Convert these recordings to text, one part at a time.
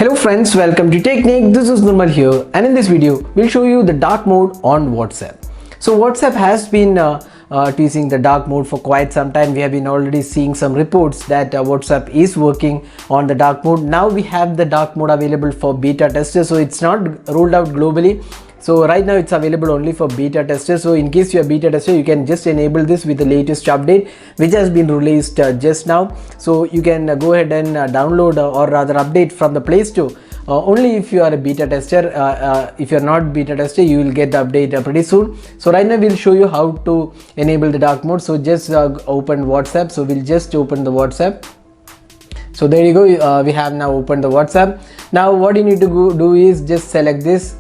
Hello friends, welcome to Technique. This is Nirmal here, and in this video we'll show you the dark mode on WhatsApp. So WhatsApp has been teasing the dark mode for quite some time. We have been already seeing some reports that WhatsApp is working on the dark mode. Now we have the dark mode available for beta testers, so it's not rolled out globally. So right now it's available only for beta testers. So in case you're a beta tester, you can just enable this with the latest update which has been released just now. So you can go ahead and download or rather update from the Play Store. Only if you are a beta tester. If you're not beta tester, you will get the update pretty soon. So right now we'll show you how to enable the dark mode. So just open WhatsApp. So we'll just open the WhatsApp. So there you go. We have now opened the WhatsApp. Now what you need to do is just select this.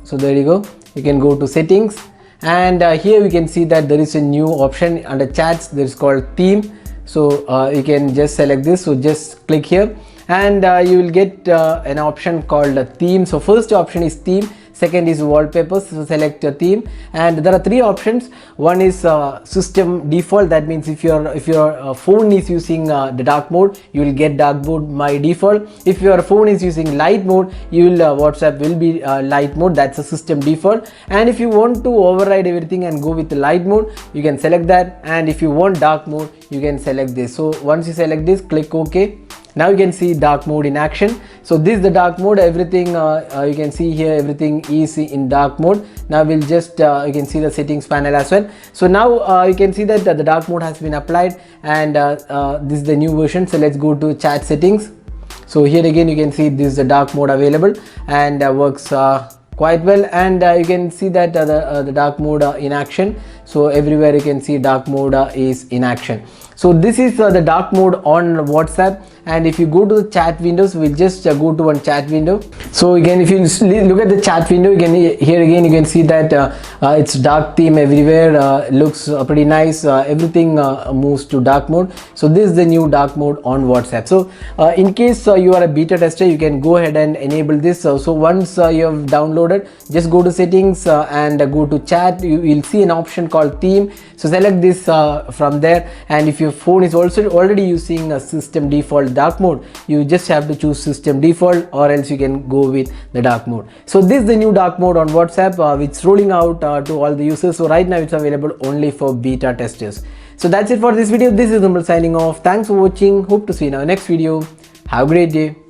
So there you go, you can go to settings, and here we can see that there is a new option under chats. There is called theme. So you can just select this. So just click here, and you will get an option called theme. So first option is theme, second is wallpapers. So select a theme, and there are three options. One is system default. That means if your phone is using the dark mode, you will get dark mode by default. If your phone is using light mode, you will WhatsApp will be light mode. That's a system default. And if you want to override everything and go with the light mode, you can select that. And if you want dark mode, you can select this. So once you select this, click OK. Now you can see dark mode in action. So this is the dark mode. Everything you can see here, everything is in dark mode. Now we'll just you can see the settings panel as well. So now you can see that the dark mode has been applied, and this is the new version. So let's go to chat settings. So here again you can see this is the dark mode available, and works quite well. And you can see that the dark mode in action. So everywhere you can see dark mode is in action. So this is the dark mode on WhatsApp. And if you go to the chat windows, we'll just go to one chat window. So again, if you look at the chat window, you can here again you can see that it's dark theme everywhere. Looks pretty nice. Everything moves to dark mode. So this is the new dark mode on WhatsApp. So in case you are a beta tester, you can go ahead and enable this. So once you have downloaded, just go to settings and go to chat. You will see an option called theme. So select this from there. And if your phone is also already using a system default dark mode, you just have to choose system default, or else you can go with the dark mode. So this is the new dark mode on WhatsApp, which is rolling out to all the users. So right now it's available only for beta testers. So that's it for this video. This is Nirmal signing off. Thanks for watching. Hope to see you in our next video. Have a great day.